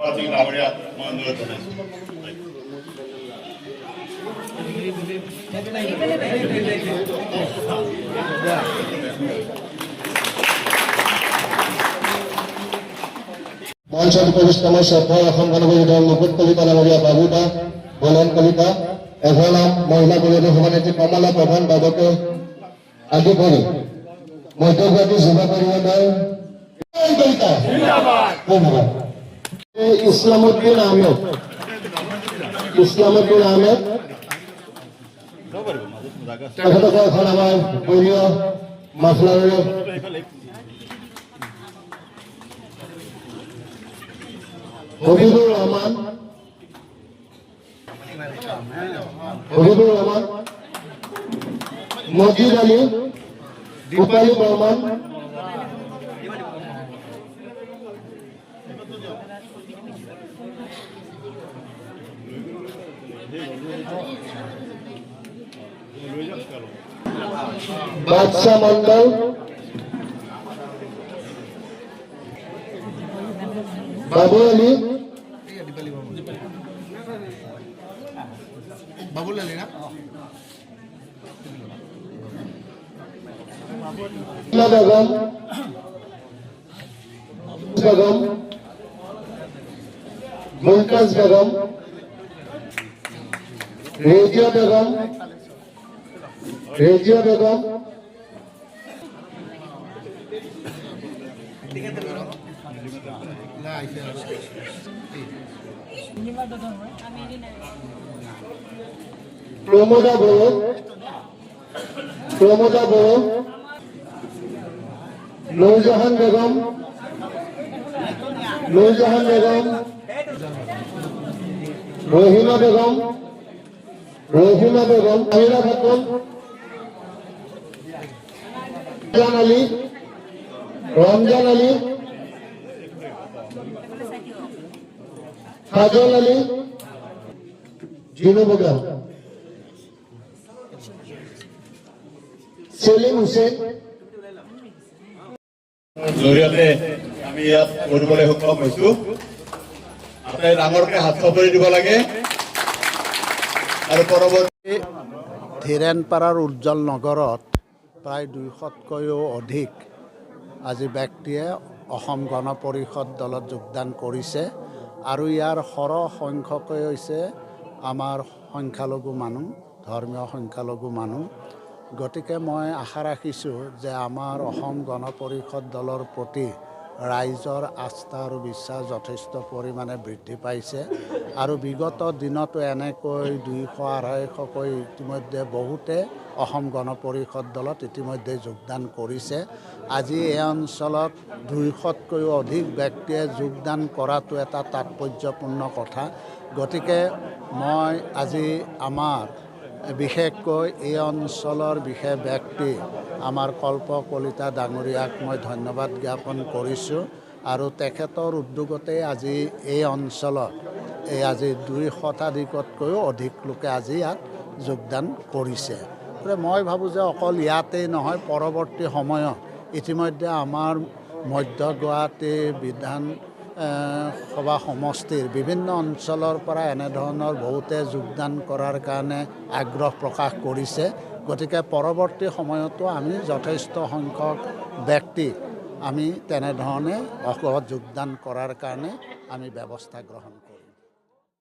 ডাঙৰীয়া মই অনুৰোধ জনাইছোঁ। মঞ্চত উপবিষ্ট শ্ৰদ্ধা অসম গণ পৰিষদৰ মুকুট কলিতা ডাঙৰীয়া বাবুদা, বলন কলিতা, এঘৰাম মহিলা পৰিষদৰ সভানেত্ৰী কমলা প্ৰধান বাবকে আদি কৰি মধ্যগুৱাহাটী যুৱ পৰিষদৰ কলিতা ধন্যবাদ। ইছলামুদ্দিন আহমেদ, ইছলামুদ্দিন আহমেদ তেখেতক এখন আমাৰ দলীয় মাফলাৰেৰে হবিবুর রহমান, হবিবুর রহমান, মজিদ আলী, রূপালী বর্মন, বাদশাহ মন্ডল, বাবু আলী, বাবুল আলী না বেগম, বেগম, মুমতাজ বেগম, রেজিয়া বেগম, রেজিয়া বেগম, প্রমোদা বড়ো, প্রমোদা বড়ো, নূরজাহান বেগম, নূরজাহান বেগম, রহিমা বেগম, রহিমা বেগম, আমিরা খাতুন, রমজান আলী, রমজান আলী, ফাজল আলী, জিনু বেগম, সেলিম হুসেন জৰিয়তে আমি ইয়াত কৰিবলৈ সক্ষম হৈছোঁ। আপোনালোকে ডাঙৰকৈ হাত চাপৰি দিব লাগে। আৰু পৰৱৰ্তী ধীৰেণপাৰাৰ উজ্জ্বল নগৰত প্ৰায় 200তকৈও অধিক আজি ব্যক্তিয়ে অসম গণ পৰিষদ দলত যোগদান কৰিছে আৰু ইয়াৰ সৰহ সংখ্যকেই হৈছে আমাৰ সংখ্যালঘু মানুহ, ধৰ্মীয় সংখ্যালঘু মানুহ। গতিকে মই আশা ৰাখিছোঁ যে আমাৰ অসম গণ পৰিষদ দলৰ প্ৰতি ৰাইজৰ আস্থা আৰু বিশ্বাস যথেষ্ট পৰিমাণে বৃদ্ধি পাইছে আৰু বিগত দিনতো এনেকৈ 200-250কৈ ইতিমধ্যে বহুতে অসম গণ পৰিষদ দলত ইতিমধ্যে যোগদান কৰিছে। আজি এই অঞ্চলত 200তকৈও অধিক ব্যক্তিয়ে যোগদান কৰাটো এটা তাৎপৰ্যপূৰ্ণ কথা। গতিকে মই আজি আমাৰ বিশেষকৈ এই অঞ্চলৰ বিশেষ ব্যক্তি আমাৰ কল্প কলিতা ডাঙৰীয়াক মই ধন্যবাদ জ্ঞাপন কৰিছোঁ আৰু তেখেতৰ উদ্যোগতে আজি এই অঞ্চলত আজি 200তকৈও অধিক লোকে আজি ইয়াত যোগদান কৰিছে। মই ভাবোঁ যে অকল ইয়াতেই নহয়, পৰৱৰ্তী সময়ত ইতিমধ্যে আমাৰ মধ্য গুৱাহাটী বিধান সভা সমষ্টিৰ বিভিন্ন অঞ্চলৰ পৰা এনেধৰণৰ বহুতে যোগদান কৰাৰ কাৰণে আগ্ৰহ প্ৰকাশ কৰিছে। গতিকে পৰৱৰ্তী সময়তো আমি যথেষ্ট সংখ্যক ব্যক্তি আমি তেনেধৰণে যোগদান কৰাৰ কাৰণে আমি ব্যৱস্থা গ্ৰহণ কৰিম।